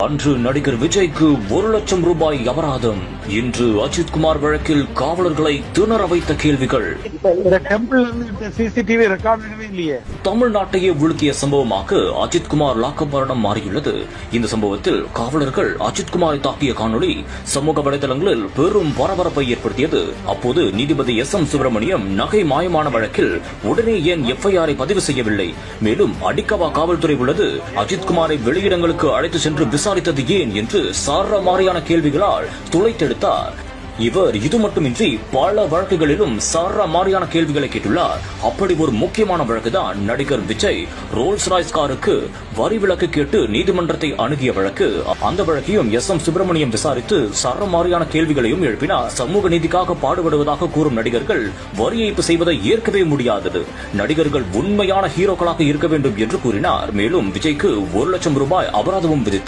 அன்று நடிகர் விஜய்க்கு 1 லட்சம் ரூபாய் அபராதம். இன்று அஜித் குமார் வழக்கில் காவலர்களை திணற வைத்த கேள்விகள். தமிழ்நாட்டையே உலுக்கிய சம்பவமாக அஜித் குமார் லாக்அப் மரணம் மாறியுள்ளது. இந்த சம்பவத்தில் காவலர்கள் அஜித் குமாரை தாக்கிய காணொலி சமூக வலைதளங்களில் பெரும் பரபரப்பை ஏற்படுத்தியது. அப்போது நீதிபதி எஸ்.எம். சுப்பிரமணியம் நகை மாயமான வழக்கில் உடனே ஏன் எஃப்ஐஆரை பதிவு செய்யவில்லை, மேலும் அடிக்கவா காவல்துறை உள்ளது, அஜித் குமாரை வெளியிடங்களுக்கு அழைத்து சென்று விசாரித்தது ஏன் என்று சாரமாரியான கேள்விகளால் துளைத்தெடுத்தார். இவர் இது மட்டுமின்றி பல வழக்குகளிலும் சாரமாரியான கேள்விகளை கேட்டுள்ளார். அப்படி ஒரு முக்கியமான வழக்குதான் நடிகர் விஜய் ரோல்ஸ் ராய்ஸ் காருக்கு வரி விலக்கு கேட்டு நீதிமன்றத்தை அணுகிய வழக்கு. அந்த வழக்கையும் எஸ்.எம். சுப்பிரமணியம் விசாரித்து சாரமாரியான கேள்விகளையும் எழுப்பினார். சமூக நீதிக்காக பாடுபடுவதாக கூறும் நடிகர்கள் வரி ஏய்ப்பு செய்வதை ஏற்கவே முடியாதது, நடிகர்கள் உண்மையான ஹீரோக்களாக இருக்க வேண்டும் என்று கூறினார். மேலும் விஜய்க்கு 1 லட்சம் ரூபாய் அபராதமும் விதித்தார்.